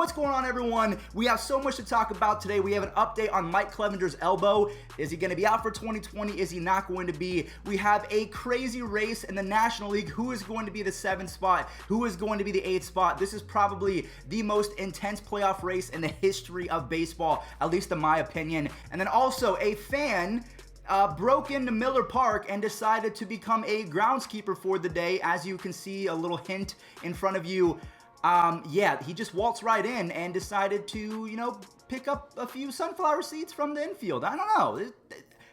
What's going on, everyone? We have so much to talk about today. We have an update on Mike Clevenger's elbow. Is he going to be out for 2020? Is he not going to be? We have a crazy race in the National League. Who is going to be the 7th spot? Who is going to be the 8th spot? This is probably the most intense playoff race in the history of baseball, at least in my opinion. And then also a fan broke into Miller Park and decided to become a groundskeeper for the day. As you can see, a little hint in front of you. Yeah, he just waltzed right in and decided to, pick up a few sunflower seeds from the infield. I don't know.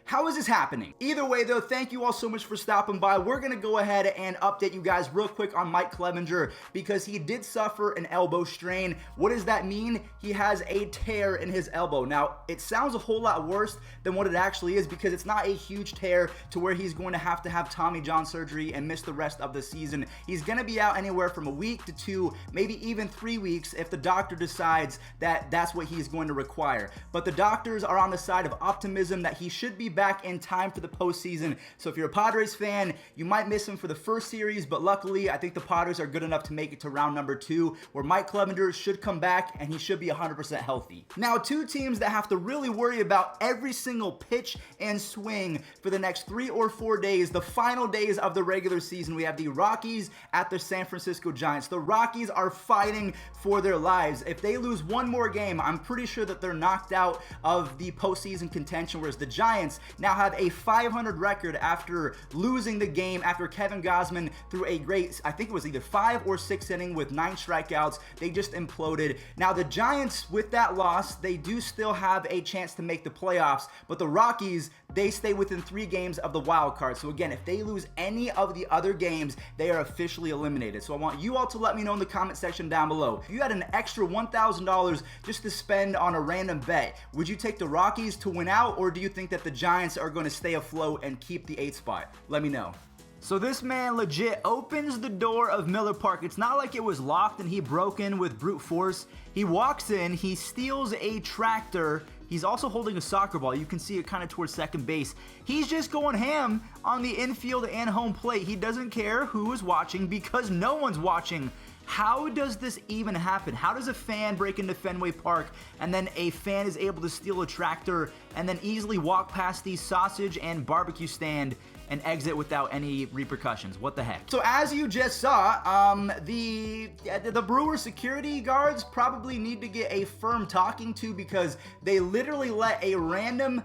How is this happening? Either way, though, thank you all so much for stopping by. We're going to go ahead and update you guys real quick on Mike Clevenger because he did suffer an elbow strain. What does that mean? He has a tear in his elbow. Now, it sounds a whole lot worse than what it actually is because it's not a huge tear to where he's going to have Tommy John surgery and miss the rest of the season. He's going to be out anywhere from a week to 2, maybe even 3 weeks if the doctor decides that that's what he's going to require. But the doctors are on the side of optimism that he should be back in time for the postseason. So if you're a Padres fan, you might miss him for the first series, but luckily I think the Padres are good enough to make it to round number 2 where Mike Clevenger should come back and he should be 100% healthy. Now, 2 teams that have to really worry about every single pitch and swing for the next 3 or 4 days, the final days of the regular season. We have the Rockies at the San Francisco Giants. The Rockies are fighting for their lives. If they lose one more game, I'm pretty sure that they're knocked out of the postseason contention, whereas the Giants now have a 500 record after losing the game after Kevin Gausman threw a great, I think it was either 5 or 6 inning with 9 strikeouts. They just imploded. Now the Giants, with that loss, they do still have a chance to make the playoffs, but the Rockies, they stay within 3 games of the wild card. So again, if they lose any of the other games, they are officially eliminated. So I want you all to let me know in the comment section down below. If you had an extra $1,000 just to spend on a random bet, would you take the Rockies to win out, or do you think that the Giants are going to stay afloat and keep the 8th spot? Let me know. So this man legit opens the door of Miller Park. It's not like it was locked and he broke in with brute force. He walks in, he steals a tractor. He's also holding a soccer ball. You can see it kind of towards second base. He's just going ham on the infield and home plate. He doesn't care who is watching because no one's watching. How does this even happen? How does a fan break into Fenway Park and then a fan is able to steal a tractor and then easily walk past the sausage and barbecue stand and exit without any repercussions? What the heck? So as you just saw, the Brewers security guards probably need to get a firm talking to because they literally let a random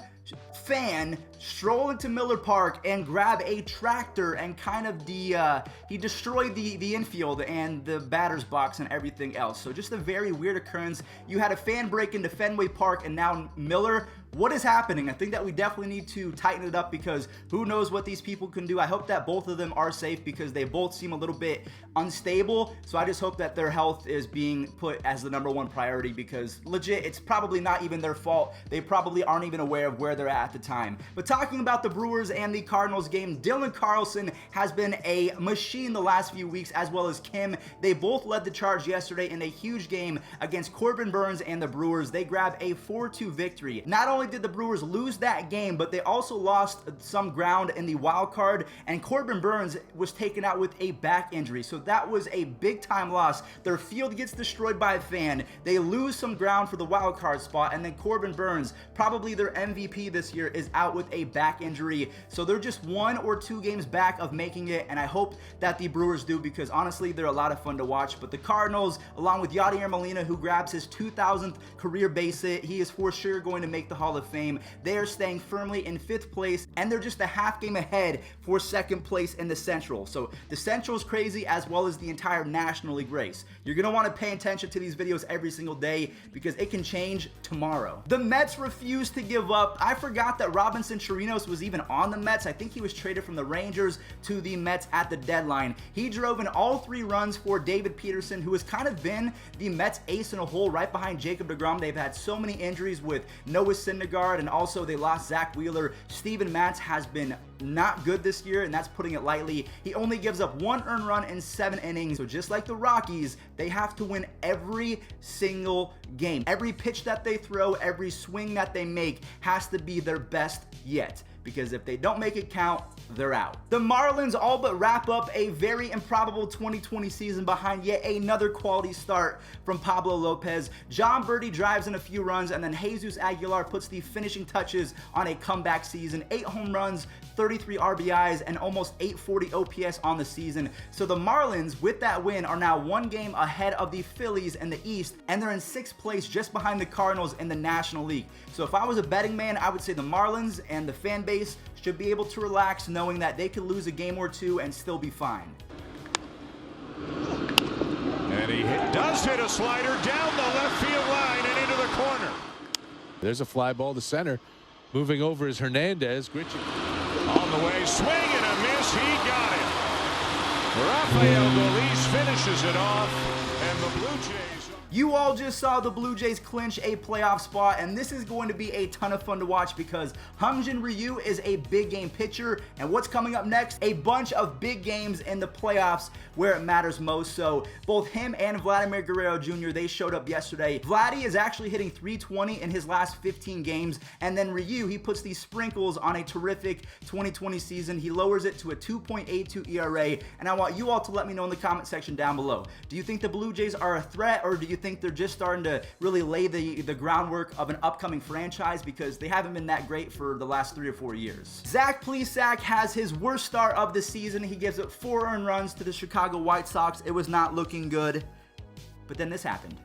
fan stroll into Miller Park and grab a tractor and kind of he destroyed the infield and the batter's box and everything else. So just a very weird occurrence. You had a fan break into Fenway Park and now Miller. What is happening? I think that we definitely need to tighten it up because who knows what these people can do. I hope that both of them are safe because they both seem a little bit unstable. So I just hope that their health is being put as the #1 priority because legit, it's probably not even their fault. They probably aren't even aware of where they're at the time. But talking about the Brewers and the Cardinals game, Dylan Carlson has been a machine the last few weeks, as well as Kim. They both led the charge yesterday in a huge game against Corbin Burns and the Brewers. They grabbed a 4-2 victory. Not only did the Brewers lose that game, but they also lost some ground in the wild card, and Corbin Burns was taken out with a back injury. So that was a big time loss. Their field gets destroyed by a fan. They lose some ground for the wild card spot, and then Corbin Burns, probably their MVP this year, is out with a back injury. So they're just 1 or 2 games back of making it, and I hope that the Brewers do because honestly, they're a lot of fun to watch. But the Cardinals, along with Yadier Molina, who grabs his 2,000th career base hit, he is for sure going to make the Hall of Fame. They are staying firmly in 5th place, and they're just a half game ahead for 2nd place in the Central. So the Central is crazy, as well as the entire National League race. You're going to want to pay attention to these videos every single day because it can change tomorrow. The Mets refuse to give up. I forgot that Robinson Chirinos was even on the Mets. I think he was traded from the Rangers to the Mets at the deadline. He drove in all 3 runs for David Peterson, who has kind of been the Mets ace in a hole right behind Jacob deGrom. They've had so many injuries with Noah Syndergaard, and also they lost Zach Wheeler. Steven Matz has been not good this year, and that's putting it lightly. He only gives up 1 earned run in 7 innings. So just like the Rockies, they have to win every single game. Every pitch that they throw, every swing that they make has to be their best yet. because if they don't make it count, they're out. The Marlins all but wrap up a very improbable 2020 season behind yet another quality start from Pablo Lopez. John Birdie drives in a few runs, and then Jesus Aguilar puts the finishing touches on a comeback season. 8 home runs, 33 RBIs, and almost 840 OPS on the season. So the Marlins, with that win, are now 1 game ahead of the Phillies in the East, and they're in 6th place just behind the Cardinals in the National League. So if I was a betting man, I would say the Marlins and the fan base should be able to relax knowing that they could lose a game or two and still be fine. And he does hit a slider down the left field line and into the corner. There's a fly ball to center. Moving over is Hernandez. Gritchy on the way, swing and a miss. He got it. Rafael Dolis finishes it off, and the Blue Jays. You all just saw the Blue Jays clinch a playoff spot, and this is going to be a ton of fun to watch because Hyun-Jin Ryu is a big game pitcher, and what's coming up next? A bunch of big games in the playoffs where it matters most. So both him and Vladimir Guerrero Jr., they showed up yesterday. Vladdy is actually hitting .320 in his last 15 games, and then Ryu, he puts these sprinkles on a terrific 2020 season. He lowers it to a 2.82 ERA, and I want you all to let me know in the comment section down below. Do you think the Blue Jays are a threat, or do you think they're just starting to really lay the groundwork of an upcoming franchise, because they haven't been that great for the last 3 or 4 years? Zach Plesac has his worst start of the season. He gives up 4 earned runs to the Chicago White Sox. It was not looking good, but then this happened.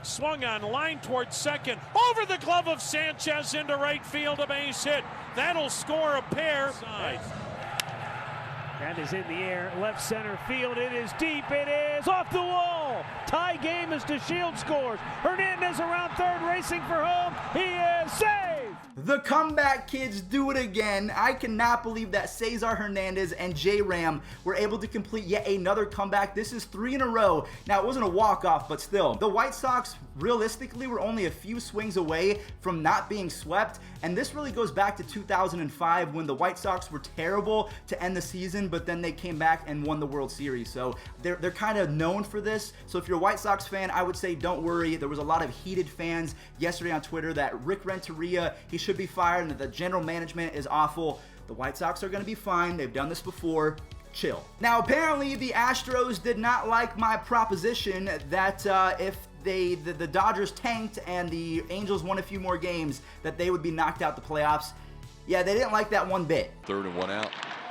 Swung on, line towards second, over the glove of Sanchez into right field, a base hit. That'll score a pair. That is in the air, left center field. It is deep. It is off the wall. Tie game as DeShields scores. Hernandez around third, racing for home. He is saved. The comeback kids do it again. I cannot believe that Cesar Hernandez and J-Ram were able to complete yet another comeback. This is 3 in a row. Now, it wasn't a walk-off, but still. The White Sox, realistically, were only a few swings away from not being swept, and this really goes back to 2005 when the White Sox were terrible to end the season, but then they came back and won the World Series. So they're kind of known for this. So if you're a White Sox fan, I would say don't worry. There was a lot of heated fans yesterday on Twitter that Rick Renteria, he should be fired, and that the general management is awful. The White Sox are going to be fine. They've done this before. Chill. Now, apparently, the Astros did not like my proposition that if the Dodgers tanked and the Angels won a few more games, that they would be knocked out the playoffs. Yeah, they didn't like that one bit. 3rd and 1 out.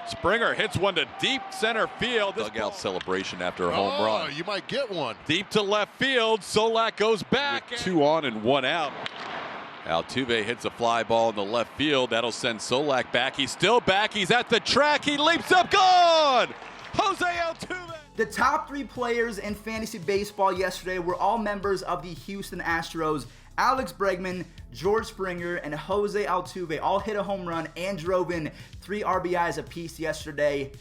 Springer hits one to deep center field. Dugout celebration after a home run. You might get one. Deep to left field. Solak goes back. With 2 on and 1 out. Altuve hits a fly ball in the left field. That'll send Solak back. He's still back. He's at the track. He leaps up. Gone! Jose Altuve. The top 3 players in fantasy baseball yesterday were all members of the Houston Astros. Alex Bregman, George Springer, and Jose Altuve all hit a home run and drove in 3 RBIs apiece yesterday.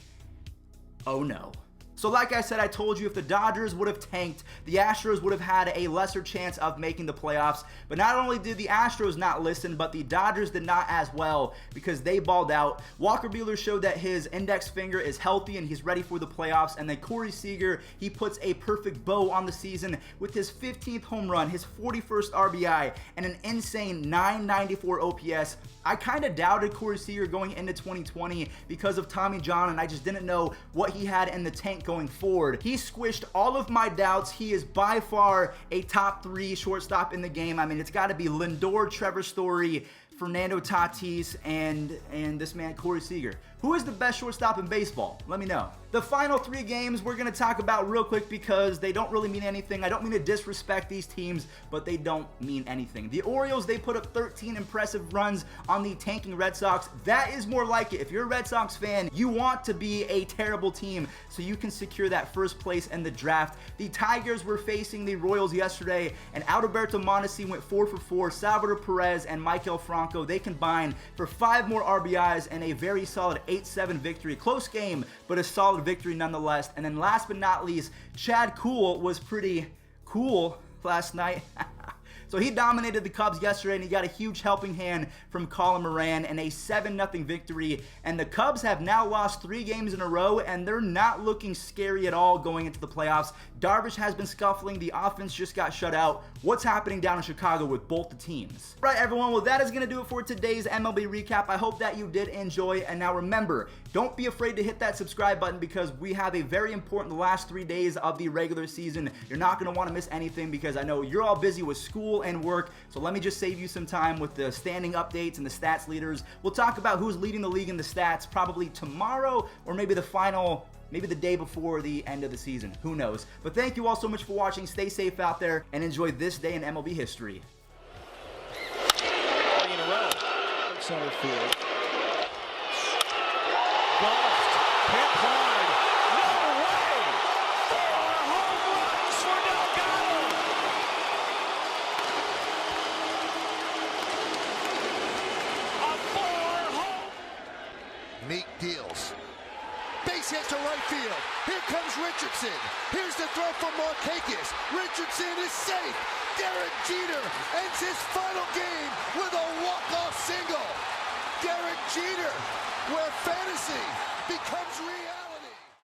Oh no. So like I said, I told you if the Dodgers would have tanked, the Astros would have had a lesser chance of making the playoffs. But not only did the Astros not listen, but the Dodgers did not as well, because they balled out. Walker Buehler showed that his index finger is healthy and he's ready for the playoffs. And then Corey Seager, he puts a perfect bow on the season with his 15th home run, his 41st RBI, and an insane 994 OPS. I kind of doubted Corey Seager going into 2020 because of Tommy John, and I just didn't know what he had in the tank going forward. He squished all of my doubts. He is by far a top 3 shortstop in the game. I mean, it's got to be Lindor, Trevor Story, Fernando Tatis, and this man, Corey Seager. Who is the best shortstop in baseball? Let me know. The final 3 games we're going to talk about real quick because they don't really mean anything. I don't mean to disrespect these teams, but they don't mean anything. The Orioles, they put up 13 impressive runs on the tanking Red Sox. That is more like it. If you're a Red Sox fan, you want to be a terrible team so you can secure that first place in the draft. The Tigers were facing the Royals yesterday, and Alberto Mondesi went 4 for 4. Salvador Perez and Maikel Franco, they combined for 5 more RBIs and a very solid 8-7 victory. Close game, but a solid victory nonetheless. And then last but not least, Chad Kuhl was pretty cool last night. So he dominated the Cubs yesterday, and he got a huge helping hand from Colin Moran and a 7-0 victory. And the Cubs have now lost 3 games in a row, and they're not looking scary at all going into the playoffs. Darvish has been scuffling. The offense just got shut out. What's happening down in Chicago with both the teams? Right, everyone. Well, that is going to do it for today's MLB recap. I hope that you did enjoy. And now remember, don't be afraid to hit that subscribe button because we have a very important last 3 days of the regular season. You're not going to want to miss anything because I know you're all busy with school and work. So let me just save you some time with the standing updates and the stats leaders. We'll talk about who's leading the league in the stats probably tomorrow or maybe maybe the day before the end of the season. Who knows? But thank you all so much for watching. Stay safe out there and enjoy this day in MLB history. In a row. Center field. Golfed. Hit hard. No way! 4 home runs for Delgado. A 4 home. Meek deals. Base hit to right field. Here comes Richardson. Here's the throw from Markakis. Richardson is safe. Derek Jeter ends his final game with a walk-off single. Derek Jeter, where fantasy becomes real.